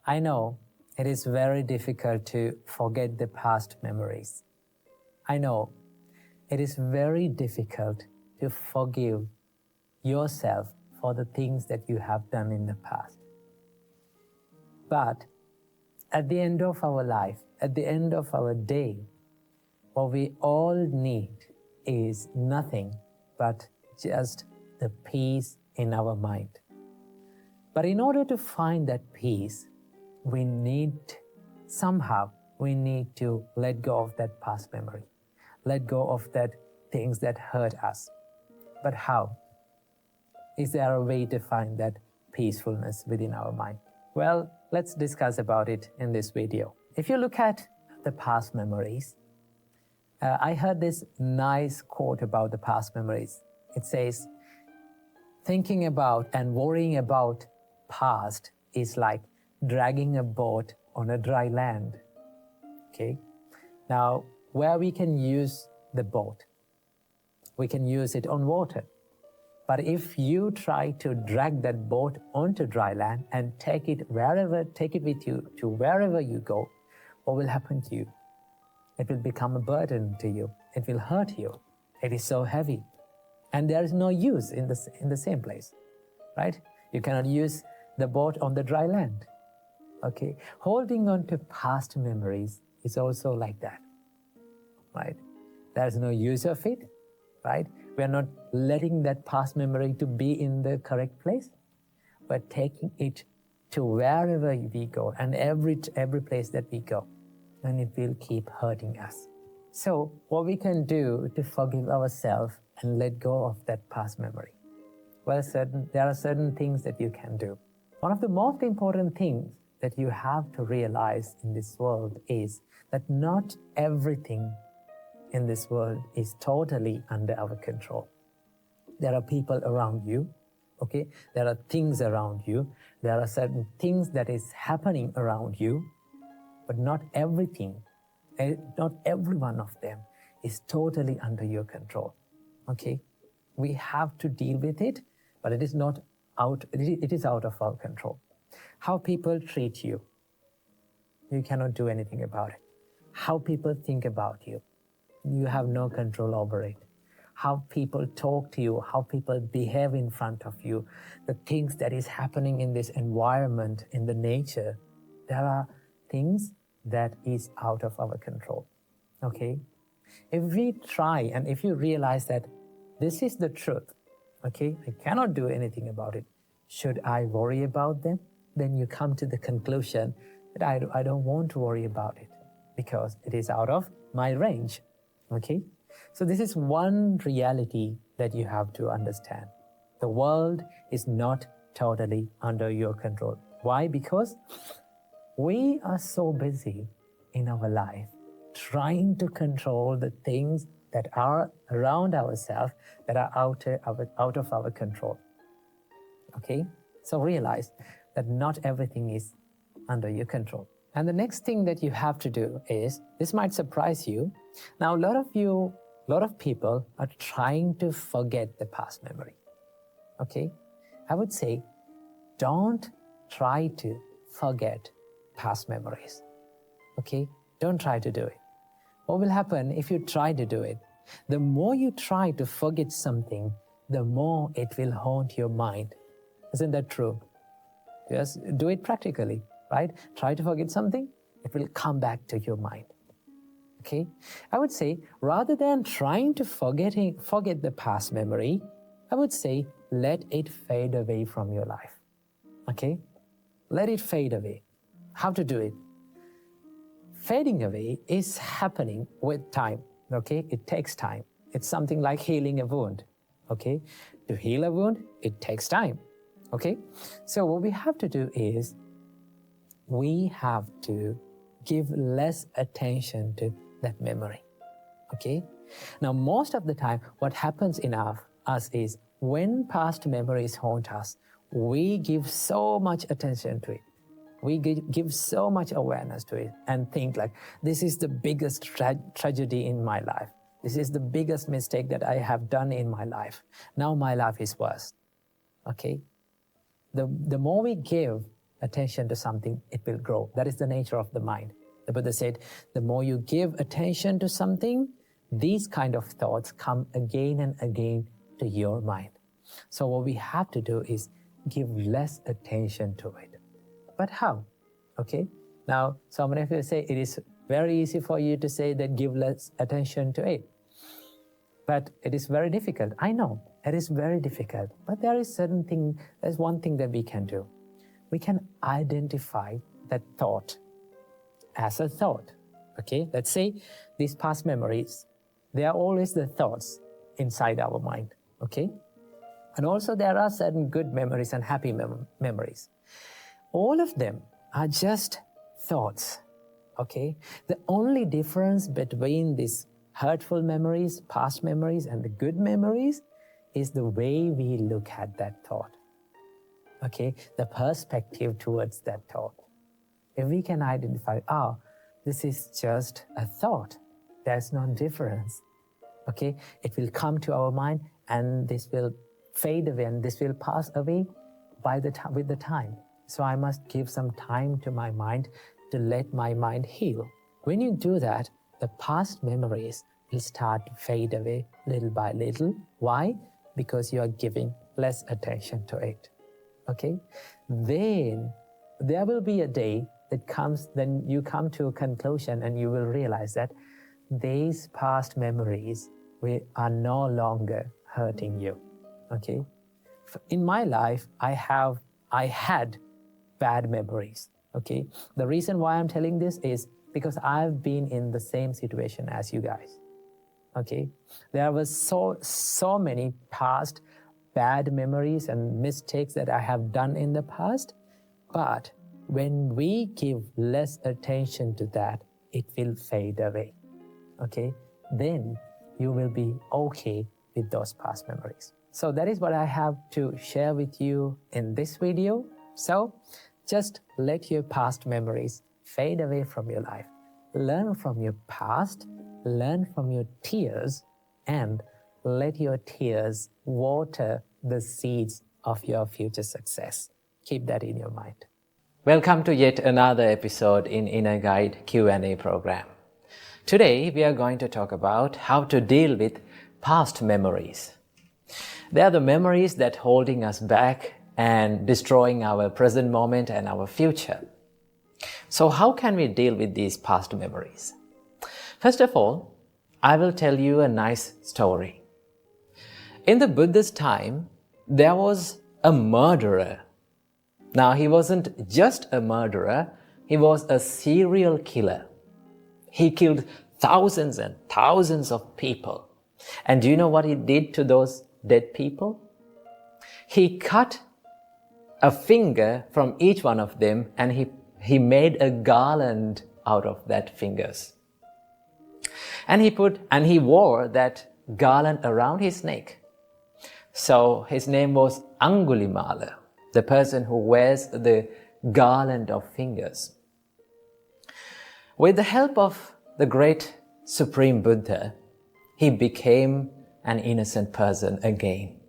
I know it is very difficult to forget the past memories. I know it is very difficult to forgive yourself for the things that you have done in the past. But at the end of our life, at the end of our day, what we all need is nothing but just the peace in our mind. But in order to find that peace, we need to let go of that past memory, let go of that things that hurt us. But how? Is there a way to find that peacefulness within our mind? Well, let's discuss about it in this video. If you look at the past memories, I heard this nice quote about the past memories. It says, thinking about and worrying about past is like dragging a boat on a dry land. Okay? Now, where we can use the boat, we can use it on water. But if you try to drag that boat onto dry land and take it with you to wherever you go, what will happen to you? It will become a burden to you. It will hurt you. It is so heavy. And there is no use in the same place, right? You cannot use the boat on the dry land. Okay? Holding on to past memories is also like that, right? There's no use of it, right? We're not letting that past memory to be in the correct place, but taking it to wherever we go and every place that we go, and it will keep hurting us. So what we can do to forgive ourselves and let go of that past memory? Well, there are certain things that you can do. One of the most important things that you have to realize in this world is that not everything in this world is totally under our control. There are people around you, okay? There are things around you. There are certain things that is happening around you, but not everything, not every one of them is totally under your control, okay? We have to deal with it, but it is out of our control. How people treat you, you cannot do anything about it. How people think about you, you have no control over it. How people talk to you, how people behave in front of you, the things that is happening in this environment, in the nature, there are things that is out of our control, okay? If we try and if you realize that this is the truth, okay, I cannot do anything about it, should I worry about them? Then you come to the conclusion that I don't want to worry about it because it is out of my range, okay? So this is one reality that you have to understand. The world is not totally under your control. Why? Because we are so busy in our life trying to control the things that are around ourselves that are out of our control. Okay? So realize that not everything is under your control. And the next thing that you have to do is, this might surprise you. Now, a lot of people are trying to forget the past memory. Okay? I would say, don't try to forget past memories. Okay? Don't try to do it. What will happen if you try to do it? The more you try to forget something, the more it will haunt your mind. Isn't that true? Just do it practically, right? Try to forget something, it will come back to your mind. Okay? I would say, rather than trying to forget the past memory, I would say, let it fade away from your life. Okay? Let it fade away. How to do it? Fading away is happening with time. Okay? It takes time. It's something like healing a wound. Okay? To heal a wound, it takes time. Okay? So what we have to do is, we have to give less attention to that memory. Okay? Now, most of the time, what happens in us is, when past memories haunt us, we give so much attention to it. We give so much awareness to it and think like, this is the biggest tragedy in my life. This is the biggest mistake that I have done in my life. Now my life is worse. Okay? The more we give attention to something, it will grow. That is the nature of the mind. The Buddha said, the more you give attention to something, these kind of thoughts come again and again to your mind. So what we have to do is give less attention to it. But how? Okay. Now, so many of you say it is very easy for you to say that give less attention to it. But it is very difficult. I know it is very difficult. But there's one thing that we can do. We can identify that thought as a thought. Okay, let's say these past memories, they are always the thoughts inside our mind. Okay, and also there are certain good memories and happy memories. All of them are just thoughts. Okay, the only difference between these hurtful memories, past memories, and the good memories is the way we look at that thought. Okay, the perspective towards that thought. If we can identify, this is just a thought, there's no difference. Okay, it will come to our mind and this will fade away and this will pass away with the time. So I must give some time to my mind to let my mind heal. When you do that, the past memories will start to fade away little by little. Why? Because you are giving less attention to it. Okay? Then there will be a day that comes, then you come to a conclusion and you will realize that these past memories are no longer hurting you. Okay? In my life, I had bad memories. Okay? The reason why I'm telling this is because I've been in the same situation as you guys. Okay? There was so many past bad memories and mistakes that I have done in the past, but when we give less attention to that, it will fade away. Okay? Then you will be okay with those past memories. So that is what I have to share with you in this video. So just let your past memories fade away from your life. Learn from your past, learn from your tears, and let your tears water the seeds of your future success. Keep that in your mind. Welcome to yet another episode in Inner Guide Q&A program. Today we are going to talk about how to deal with past memories. They are the memories that are holding us back and destroying our present moment and our future. So how can we deal with these past memories? First of all, I will tell you a nice story. In the Buddha's time, there was a murderer. Now, he wasn't just a murderer, he was a serial killer. He killed thousands and thousands of people. And do you know what he did to those dead people? He cut a finger from each one of them and he made a garland out of that fingers. And he wore that garland around his neck. So his name was Angulimala, the person who wears the garland of fingers. With the help of the great Supreme Buddha, he became an innocent person again.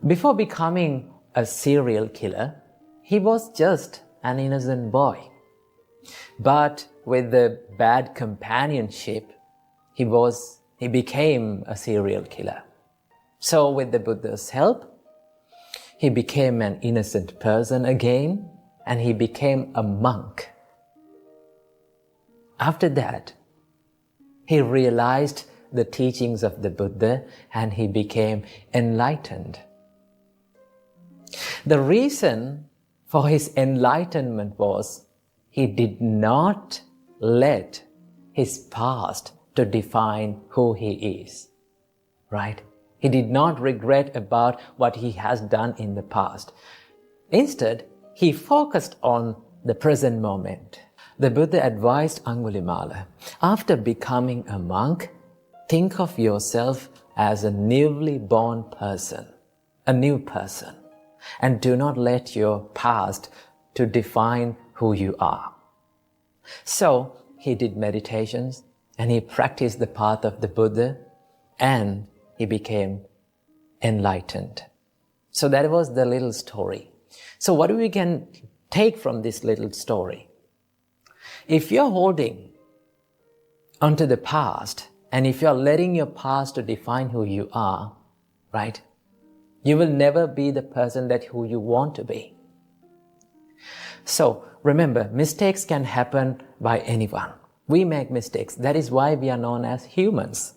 Before becoming a serial killer, he was just an innocent boy. But with the bad companionship, he became a serial killer. So with the Buddha's help, he became an innocent person again, and he became a monk. After that, he realized the teachings of the Buddha and he became enlightened. The reason for his enlightenment was he did not let his past to define who he is, right? He did not regret about what he has done in the past. Instead, he focused on the present moment. The Buddha advised Angulimala, after becoming a monk, think of yourself as a newly born person, a new person, and do not let your past to define who you are. So he did meditations and he practiced the path of the Buddha and he became enlightened. So that was the little story. So what we can take from this little story. If you're holding onto the past, and if you're letting your past to define who you are, right, you will never be the person that who you want to be. So remember, mistakes can happen by anyone. We make mistakes. That is why we are known as humans.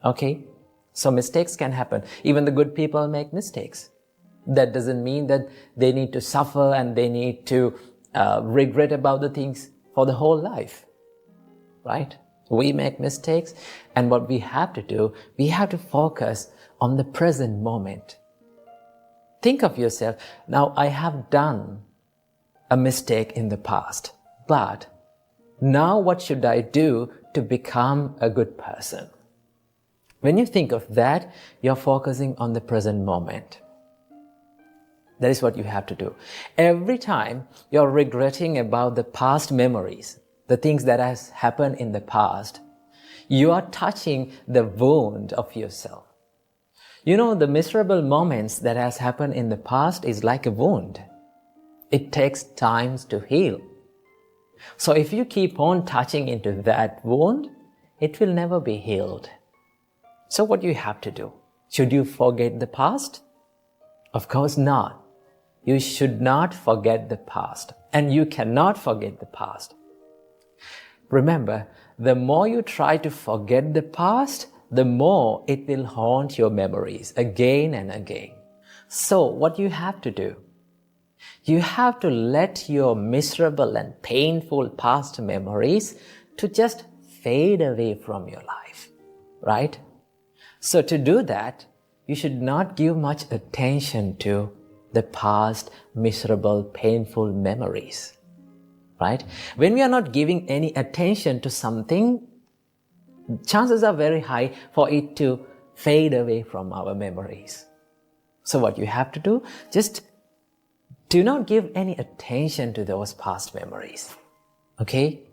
Okay? So mistakes can happen. Even the good people make mistakes. That doesn't mean that they need to suffer and they need to regret about the things for the whole life. Right? We make mistakes, and what we have to do, we have to focus on the present moment. Think of yourself, now I have done a mistake in the past, but now what should I do to become a good person? When you think of that, you're focusing on the present moment. That is what you have to do. Every time you're regretting about the past memories, the things that has happened in the past, you are touching the wound of yourself. You know, the miserable moments that has happened in the past is like a wound. It takes time to heal. So if you keep on touching into that wound, it will never be healed. So what you have to do? Should you forget the past? Of course not. You should not forget the past, and you cannot forget the past. Remember, the more you try to forget the past, the more it will haunt your memories again and again. So what you have to do? You have to let your miserable and painful past memories to just fade away from your life, right? So to do that, you should not give much attention to the past miserable, painful memories. Right? When we are not giving any attention to something, chances are very high for it to fade away from our memories. So what you have to do, just do not give any attention to those past memories. Okay?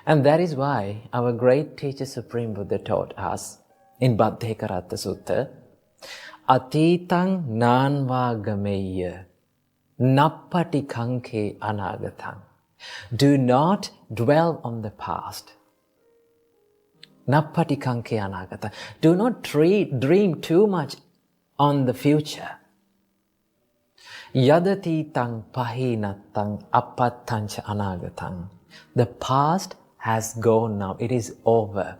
And that is why our great teacher Supreme Buddha taught us in Baddhekaratta Sutta, Atitang nanva gameya nappati kanke anagatang. Do not dwell on the past. Nappati kanke anagata. Do not dream too much on the future. Yadati tang pahinatang apattancha anagatang. The past has gone now. It is over.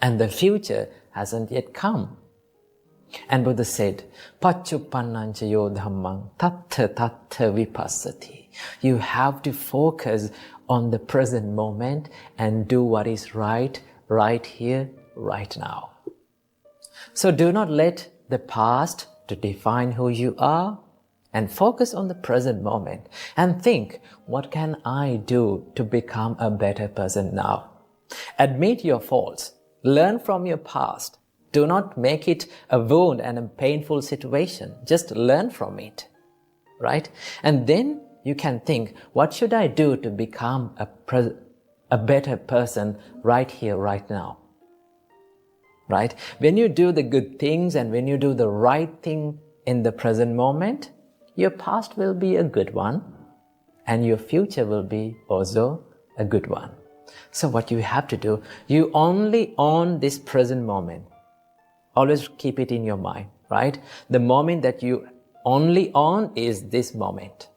And the future hasn't yet come. And Buddha said, Pachupannancha yo dhammang tattha tattha vipassati. You have to focus on the present moment and do what is right here, right now. So do not let the past to define who you are, and focus on the present moment and think, what can I do to become a better person now? Admit your faults. Learn from your past. Do not make it a wound and a painful situation. Just learn from it, right? And then you can think, what should I do to become a better person right here, right now? Right? When you do the good things and when you do the right thing in the present moment, your past will be a good one and your future will be also a good one. So what you have to do, you only own this present moment. Always keep it in your mind, right? The moment that you only own is this moment,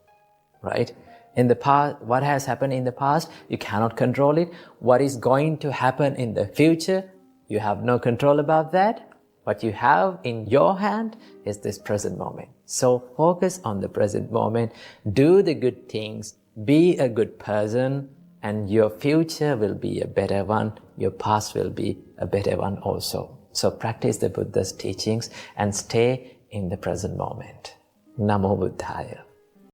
right? In the past, what has happened in the past, you cannot control it. What is going to happen in the future, you have no control about that. What you have in your hand is this present moment. So focus on the present moment, do the good things, be a good person, and your future will be a better one. Your past will be a better one also. So practice the Buddha's teachings and stay in the present moment. Namo Buddhaya.